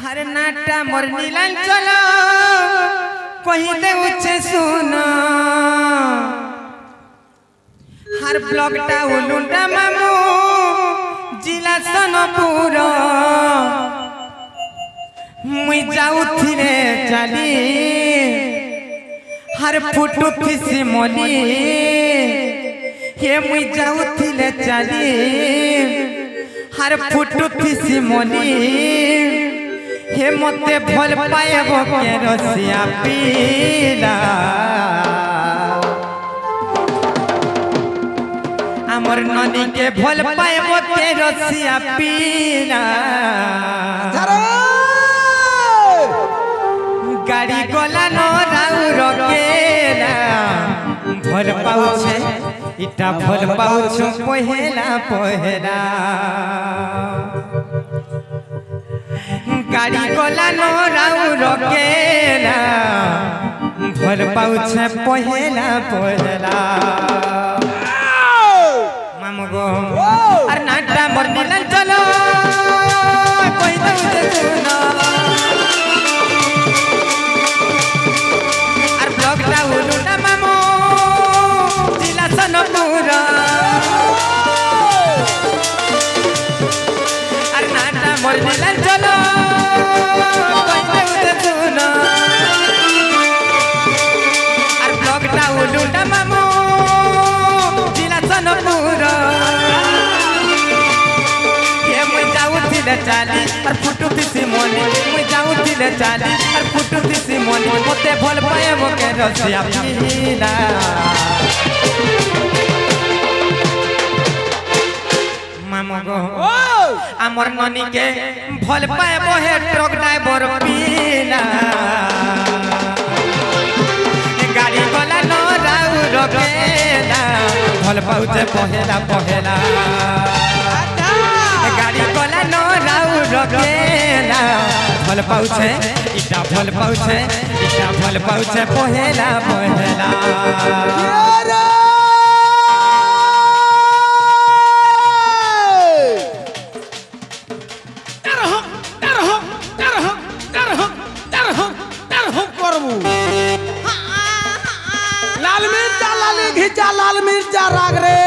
हर नाटा मोर नीलांचल कही दे उच्चे सुनो हर ब्लॉकटा उलुंडा मामू जिला सोनपुर मुई जाऊथिले चली हर फुटू फिसी मोली हे मुई जाऊथिले चली हर फुटू फिसी मोली हे मते भल पाएबो के रसिया पीला हमर ननी के भल पाएबो के रसिया पीला गाड़ी गला न राउ रकेला भल पाउछे इटा भल पाउछु पहेला पहेला गाड़ी गला न राउ रकेला भल पाउछे पहेला पहेला मामू गो अरे नाटा मोर नीलन चलो कोई तो सुनो अरे ब्लॉकटा उलुंडा मामू जिला सोनपुर अरे नाटा मोर नीलन चलो उलुंडा मामू जिला सोनपुर ये मुई जाऊथिले चाली और फुटू फिसी मोली मुई जाऊथिले चाली और फुटू फिसी मोली मते भल पाएबो के रसिया पीला मामू गो हमर ननी के भल पाएबो हे ट्रक ड्राइवर पीला गाड़ी गला न राउ रकेला भल पाउछे पहेला पहेला गाड़ी गला न राउ रकेला भल पाउछे इटा भल पाउछे पहेला पहेला लाल मिर्चा राग रे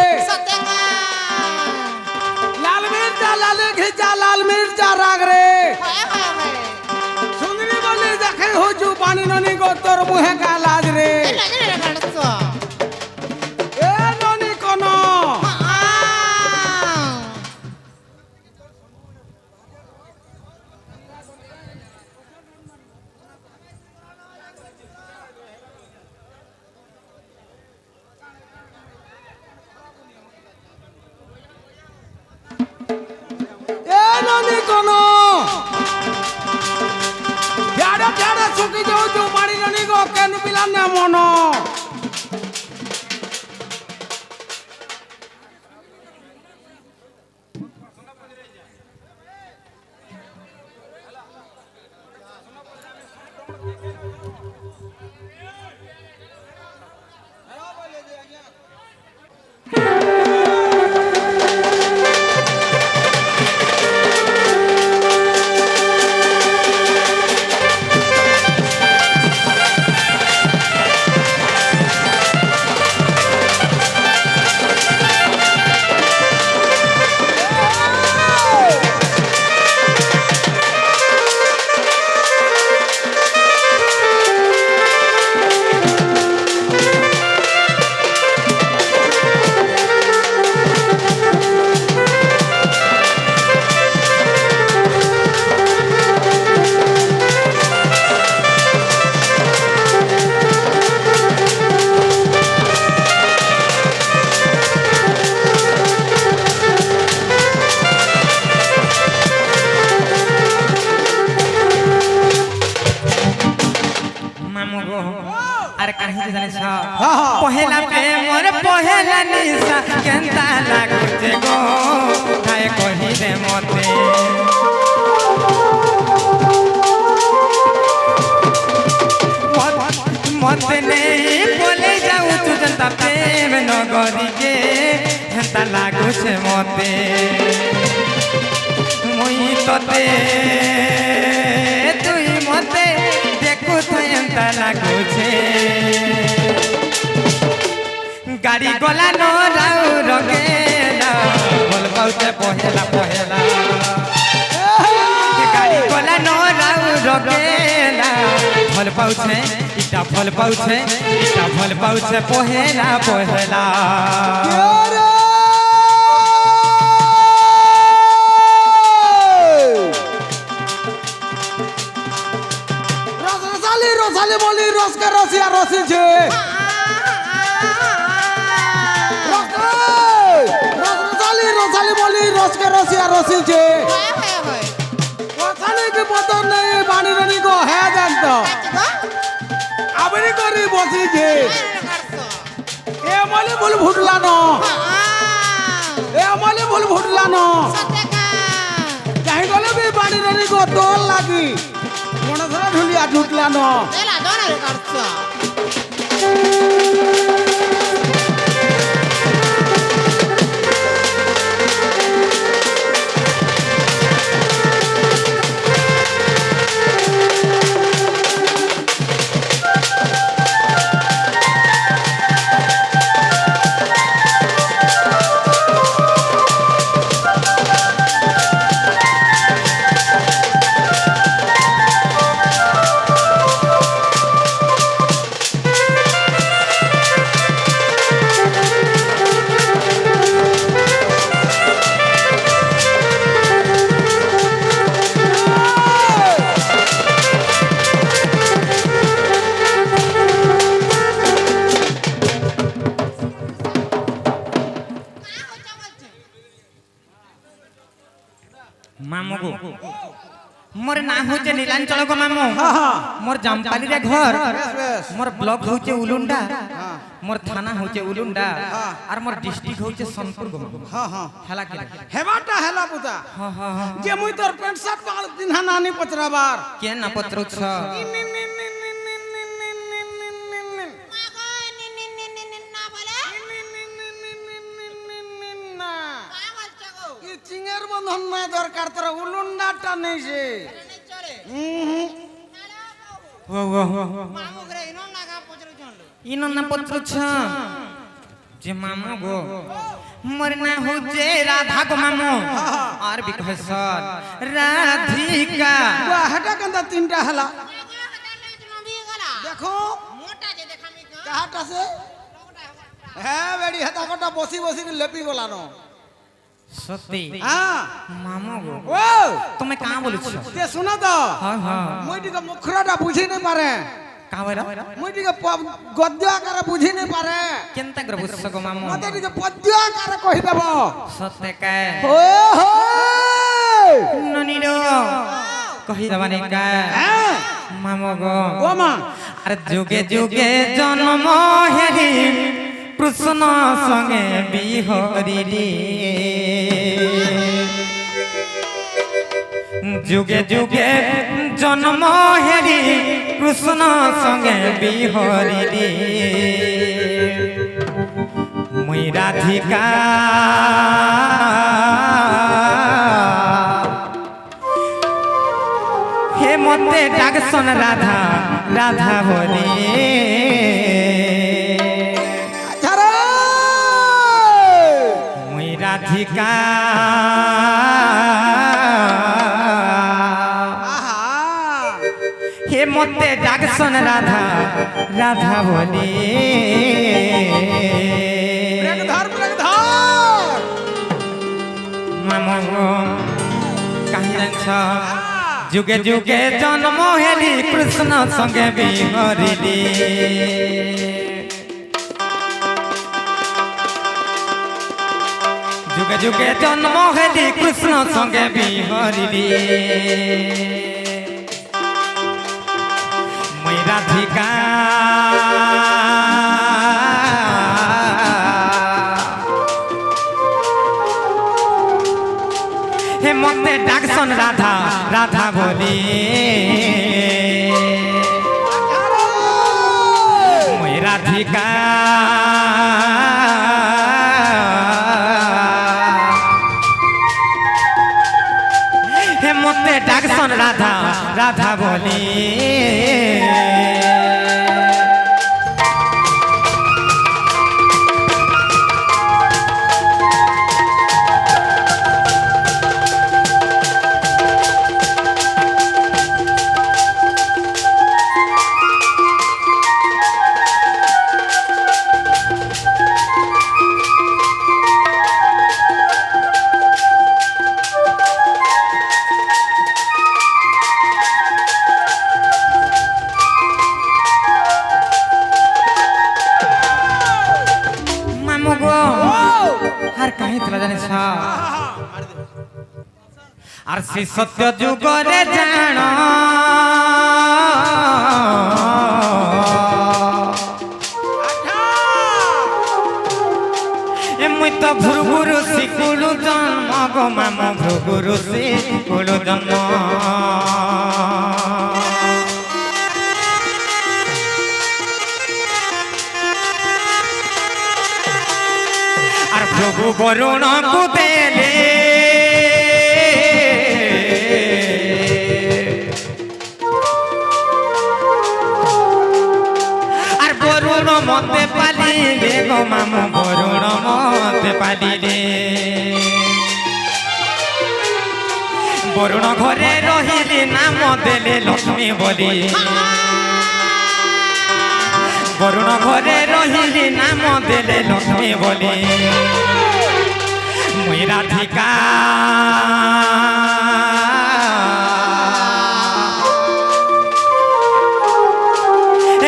लाल मिर्चा लाल घिचा लाल मिर्चा राग रे सुंदरी बोली देखे हो जू पानी ननी को तोर मुहे का लाज रे ए ननी कोनो ननी कोनो ध्याड़ा ध्याड़ा सुखी जाऊ जो पानी ननी को केन पिलाने मनो अरे कहीं जाने सा पहेला प्रेम और पहेला निशा केंता लागुचे गो काय कहि दे मते मते नहीं बोले जाऊ तू जनता प्रेम नगरी के केंता लागुचे मते मुई तते କେନ୍ତା ଲାଗୁଛେ ଗାଡ଼ି ଗଲା ନ ରାଉ ରଙ୍ଗେଲା ଭଲ ପାଉଛେ ପହେଲା ପହେଲା ଗାଡ଼ି ଗଲା ନ ରାଉ ରଙ୍ଗେଲା ଭଲ ପାଉଛେ ଇଟା ଭଲ ପାଉଛେ ଇଟା ଭଲ ପାଉଛେ ପହେଲା ପହେଲା রসালি বলি রসকে রসিয়া রসিছে রসালি রসালি বলি রসকে রসিয়া রসিছে রসালি কি বদল নেই বাণী রানী গো হ্যাঁ জানত আবরি করি বসিছে এ মলি ভুল ভুটলানো এ মলি ভুল ভুটলানো চাই গলে বি বাণী রানী গো তোর লাগি মনসরা ঢুলিয়া ঢুকলানো এলা দরে করছ मामू को मोर ना होचे नीलांचल को मामू मोर जामपाली रे घर मोर ब्लॉक होचे उलुंडा मोर थाना होचे उलुंडा और मोर डिस्ट्रिक्ट होचे सोनपुर को मामू हां हां हेला के हेबाटा हेला पुता हां हां हां जे मुई तोर पेंट शर्ट पाल दिन नानी पचराबार के ना पत्रो छ চিঙের বন্ধন না দরকার তোর উলুন্ডাটা নেই সে इनो ना पत्रो छ जे मामू गो मोर ना होचे राधा को मामू और भी कहे सर राधिका হেটা কেন তিনটা হেলা দেখো মোটা যে দেখামি কা কাহাটা সে হ্যাঁ বেড়ি হেতা কটা বসি বসি লেপি গলানো सत्य হ্যাঁ मामू गो ও तुम्हें कहाँ बोलू छ তে শুনো তো हाँ हाँ মুই টিকে মুখরাটা বুঝি নাই পারে कहाँ बोला মুই টিকে গদ্য আকারে বুঝি নাই পারে केंता कर बुस्स को मामू মতে টিকে পদ্য আকারে কই দেব सत्य का ও হো ननीरो कही दबाने का হ্যাঁ मामू गो ও মা अरे जुगे जुगे जन्म हेरी कृष्ण संगे बिहरी जुगे जुगे जन्म हेरी कृष्ण संगे बिहरी मुई राधिका हे मते डाकसन राधा राधा बोली ছাড়ো मुई राधिका আহা हे मते डाकसन राधा राधा बोली ব্রেক ধর मामू कहीं छ जुगे जुगे जन्म हेली कृष्ण संगे बिहरिली जुगे जुगे जन्म हेली कृष्ण संगे बिहरिली मुई राधिका हे मते डाकसन राधा राधा बोली मुई राधिका हे मते डाकसन राधा राधा बोली আর সে সত্য যুগরে জাণ মুই তো ভ্রুগুরু শিকুলু জন্ম গো মাম ভ্রুগুরু শিকুলু জন্ম আর ভ্রগু বরুণ কুদেলে আর বরুণ মতে পালিলে গো মাম বরুণ মতে পালিলে বরুণ ঘরে রহিলি নাম দেলে লক্ষ্মী বলি বরুণ ঘরে রহিলি নাম দেলে লক্ষ্মী বলি মুই রাধিকা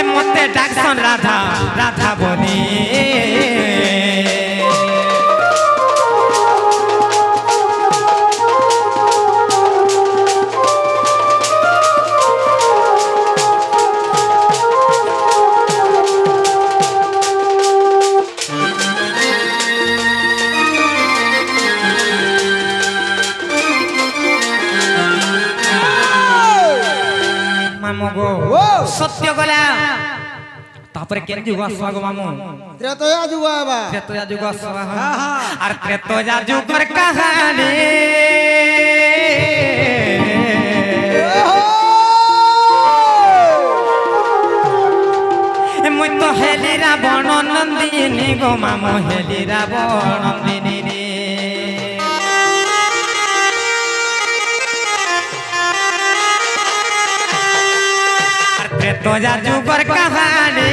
মতে ডাকছন রাধা রাধা বলি সত্য গলা তারপরে কেন যুগ আসবা গো মামু ত্রেতয়া যুগ আবা ত্রেতয়া যুগ আসবা আর ত্রেতয়া যুগের কাহিনী মুই তো হেলি রাবণ নন্দিনী গো মামু হেলি রাবণ নন্দিনী রে ত্রেতয়া যুগের কাহিনী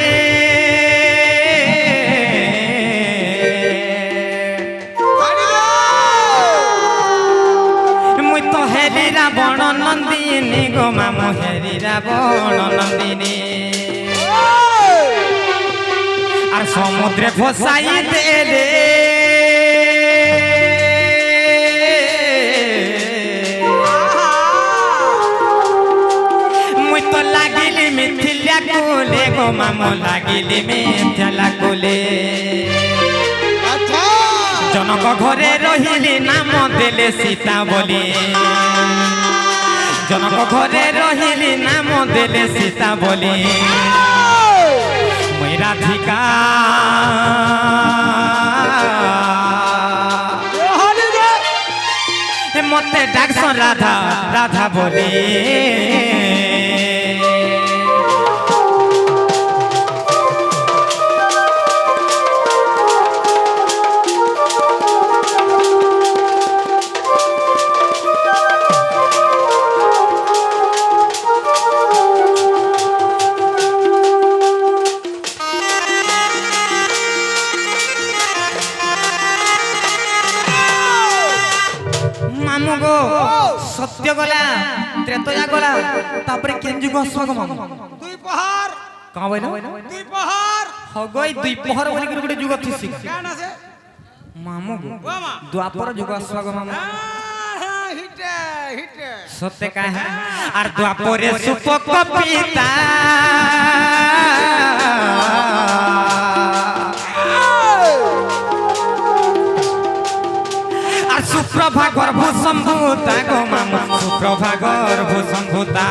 মুই তো হেলি রাবণ নন্দিনী গো মামু হেলি রাবণ নন্দিনী আর সমুদ্রে ফসাই দেলে মুই তো লাগিলি মিথিলা কোলে গো মামু লাগিলি মিথিলা কোলে আচ্ছা জনক ঘরে রহিলি নাম দেলে সীতা বলি জনক ঘরে রহিলি নাম দেলে সীতা বলি মুই রাধিকা মতে ডাকছন রাধা রাধা বলি মামু গো সত্য গলা ত্রেতয়া গলা তারপরে কেন যুগ আসবা গো মামু দুই পাহাড় কাঁ বইলা দুই পাহাড় হগই দুই পহর বলি করে গোটে যুগ থিসি কেন আছে মামু গো মামা দ্বাপর যুগ আসবা গো মামু হিটে হিটে সত্যি কাহে আর দ্বাপরে সুপক পিতা আর সুপ্রভা গর্ভ সম্ভূতা গো মামু সুপ্রভা গর্ভ সম্ভূতা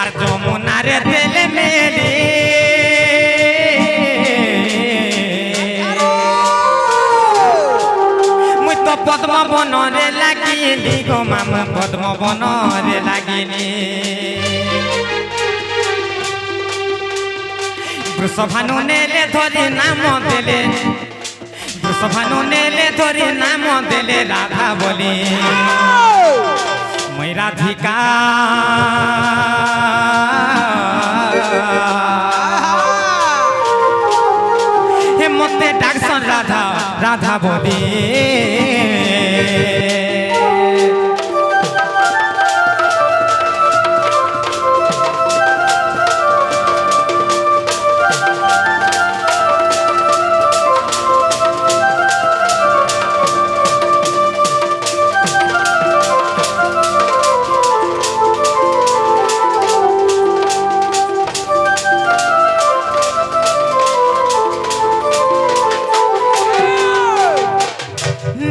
আর যমুনারে তেলে মেলে মুই তো পদ্ম বনরে লাগিলি গো মামু পদ্ম বনরে লাগিলি বৃষভানু নেলে ধরি নাম দেলে বৃষভানু নেলে ধরি নাম দেলে রাধা বলি মই রাধিকা হে মতে ডাকছন রাধা রাধা বলি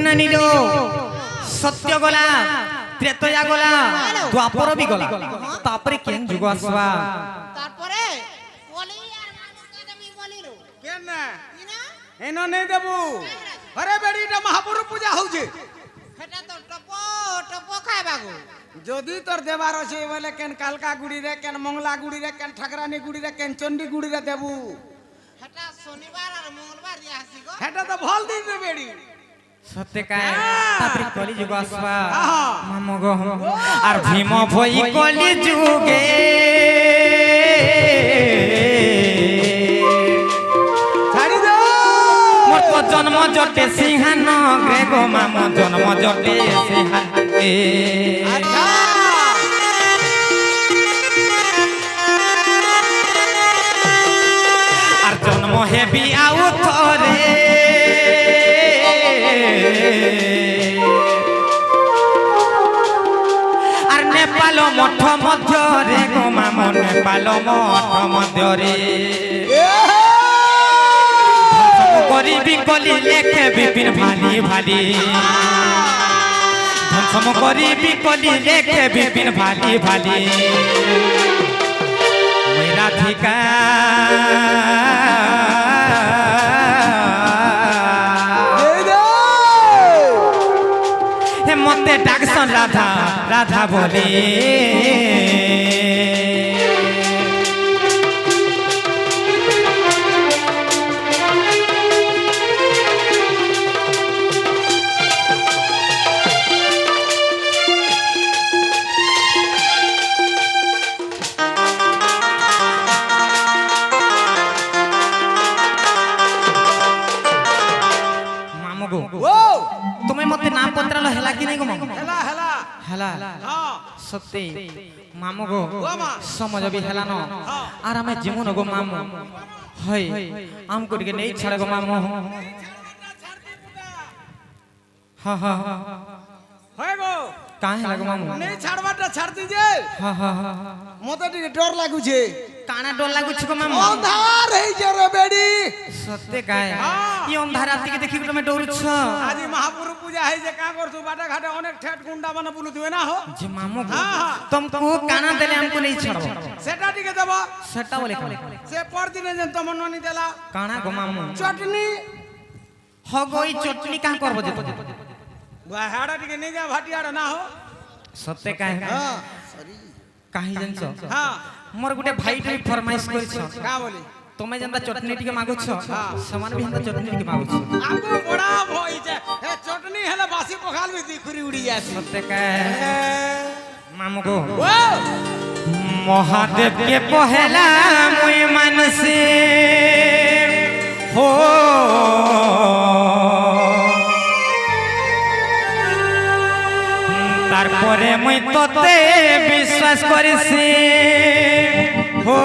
নানির সত্য গলা ত্রেতয়া গলা দ্বাপর বি গলা তারপরে কেন যুগ আসবা তারপরে বলি আর মানুষকে দেবি বলিরু কেন না এন নেই দেবু আরে বেড়িটা মহাপুরু পূজা হচ্ছে সেটা তো টপ খাইবাগু যদি তোর দেবার আছে বলে কেন কালকা গুড়ি রে কেন মংলা গুড়ি রে কেন ঠাকরানি গুড়ি রে কেন চন্ডী গুড়ি রে দেবু সেটা শনিবার আর মঙ্গলবার দিয়ে আসি গো সেটা তো ভাল দিন রে বেড়ি সত্যি কায় তারপরে কলি যুগ আসবা আহা। মামু গো আর ভীম ভই কলি যুগে ছাড়ি দে মোর তো জন্ম জটে সিংহান গ্রে গো মামু জন্ম জটে সিংহান আচ্ছা আর জন্ম হেবি আউ থরে আর নেপাল মঠ মধ্যরে গো মামু নেপাল মঠ মধ্যরে করিবি কলি লেখে বিপিন ভালি ভালি ধনসম করিবি কলি লেখে বিপিন ভালি ভালি মই রাধিকা এই দে হে মতে ডাকছন রাধা রাধা বলে মামু গো ও তুমি মতে না পত্রালো হেলা কি নাই গো মামু হেলা হেলা হেলা হ্যাঁ সত্যি মামু গো মা। সমজবি হেলা ন আর আমি যেমন গো মামু হই আম করিকে নেই ছাড়ে গো মামু হা হা হয়ে গো কাহে হেলা গো মামু নেই ছাড়বাটা ছাড় দিজে হা হা মতে টিকে ডর লাগুছে কানা ডর লাগুছে গো মামু অন্ধার হইছে রে বেড়ি সত্যি কাহে হ্যাঁ। ই অন্ধার রাতিকে দেখি তুমি ডরুছ আজি মহাপুরু পূজা হইছে কা করছু বাটা ঘাটে অনেক ঠেট গুন্ডা মানে বুলু দিবে না হো যে মামু গো হ্যাঁ, হ্যাঁ। तुमको काना देले हमको नहीं छड़ो সেটা টিকে দেব সেটা বলে সে পরদিনে যেন তোমার ননি দেলা কানা গো মামু চটনি হগই চটনি কাহ করবো যে হাড়া টিকে নিয়ে যা ভাটিয়াড়া না হো সত্যি কাহে হ্যাঁ কাহি জানছ হ্যাঁ মোর গুটে ভাই টি ফরমাইশ করিছ কা বলি তুমি যেনটা চটনি টিকে মাগুছ সমান ভি হেনটা চটনি টিকে মাগুছ আমগো বড়া ভইছে এ চটনি হেলে বাসি পখাল বি দিখুরি উড়ি যাসি সত্যি কাহে মামু গো ও মহাদেব কে পহেলা মুই মানসে হো তারপরে মুই তোতে বিশ্বাস করিছি হো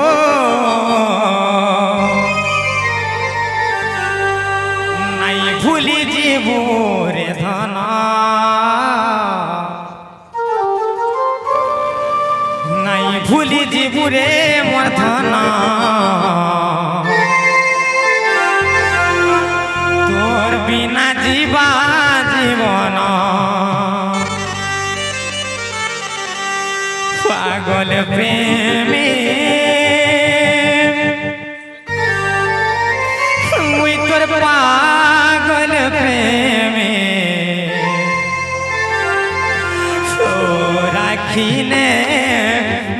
নাই ভুলি জীবু রে ধন নাই ভুলি জীবু রে মোর ধন তোর বিনা জীবা জীবন পাগল প্রেমে মুই তোর পাগল প্রেমে রাখিনে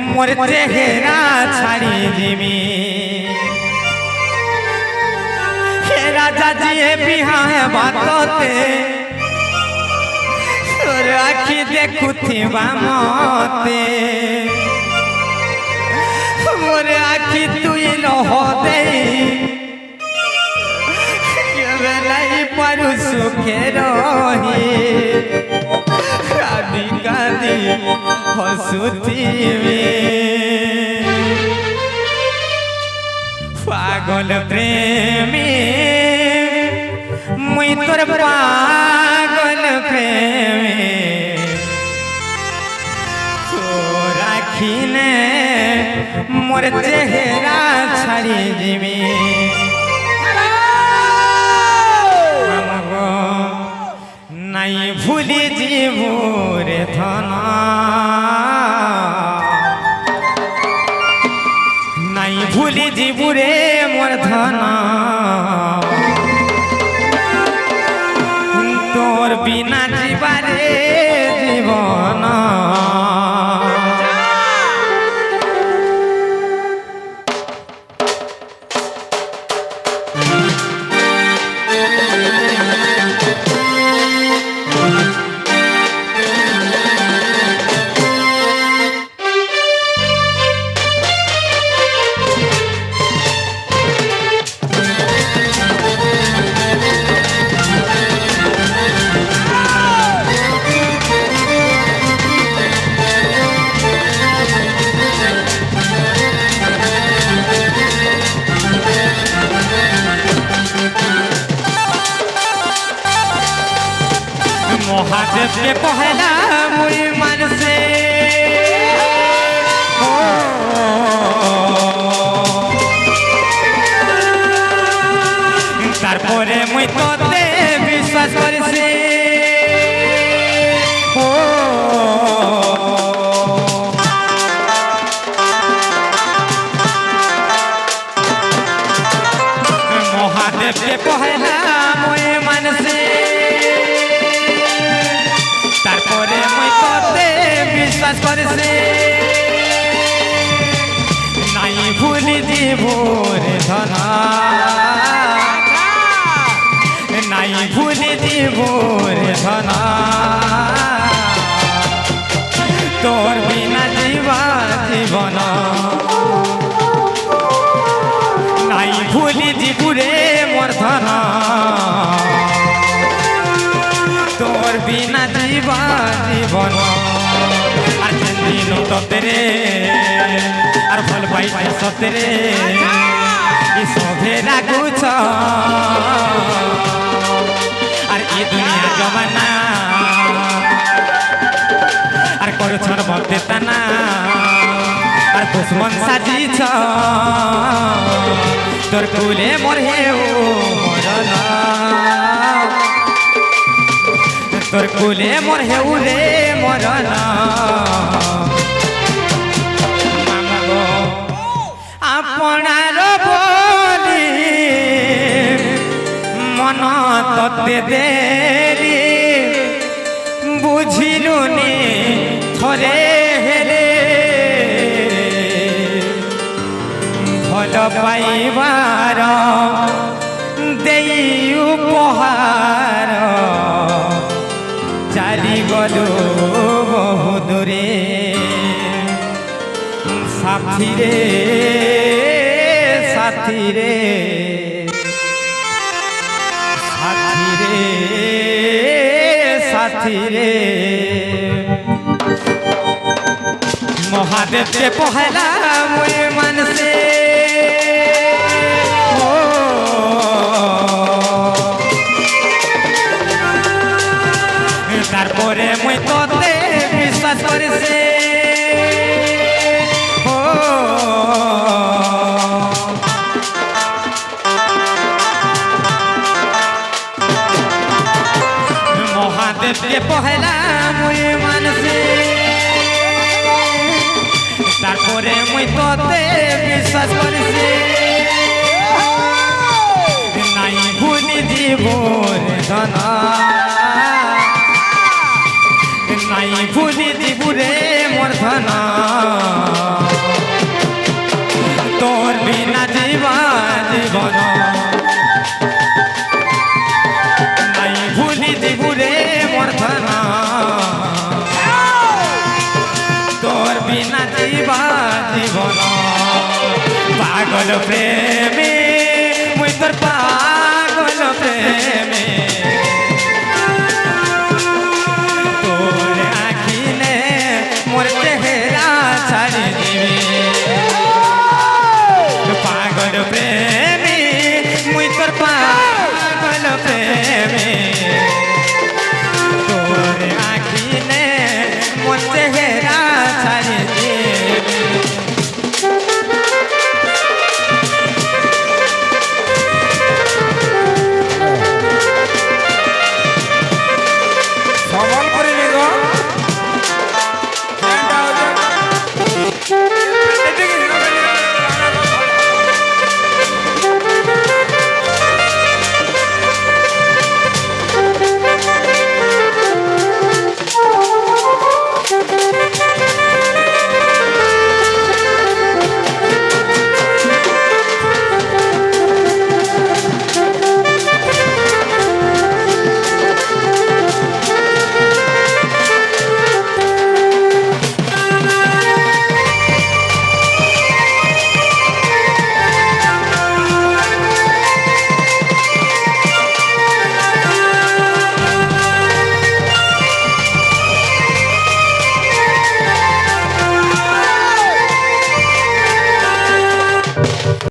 মোর চেহারা ছাড়ি দিবি হে রাজা জিয়ে বিহায় বাততে তোর আখি দেখুথিবা মতে মোর আখি তুই রহ দেই কেবেলাই পারু সুখে রহি কাঁদি কাঁদি হসুথিবি পাগল প্রেমী মুই তোর পাগল প্রেমী তো রাখিনে মোর চেহারা ছাড়ি দিবি নাই ভুলি ଯିବୁ রে ধন নাই ভুলি ଯିବୁ রে মোর ধন তোর বিনা জীবারে জীবন महादेव के पहला मुई मन से तारपरे मुई तोते विश्वास करसे महादेव के पहला मुई मन से তারপরে মই তোতে বিশ্বাস করছে নাই ভুলি দিব রে ধন নাই ভুলি দিব রে ধন তোর বিনা জীবা জীবন নাই ভুলি দিব রে মোর ধন তোর বিনা জীবা জীবন আর দিন তরে আর ভাল পাই সতরে সভে রাগুছ আর এ দুনিয়া জমানা আর করছ ভক্তি তানা আর দুশ্মন সাজিছ তোর কুলে মোর হেউ মরল তোর কুলে মোর হেউ রে মরল আপনার বলি মন ততে দেরি বুঝিলুনি থরে হেলে ভাল পাইবার দেই উপহার চালি গলো বহু দূরে সাথী রে সাথী রে সাথী রে সাথী রে মহাদেব के पहला मुई मन से তারপরে মুই তোতে বিশ্বাস করেছে महादेव के पहला मुई मानसे তারপরে মুই তোতে বিশ্বাস করেছে নাই ভুলি জীবন ধন নাই ভুলি দিবুরে মোর ধন তোর বিনা জীবা জীবন নাই ভুলি দিবুরে মোর ধন তোর বিনা জীবা জীবন পাগল প্রেমী মুই তোর পাগল প্রেমী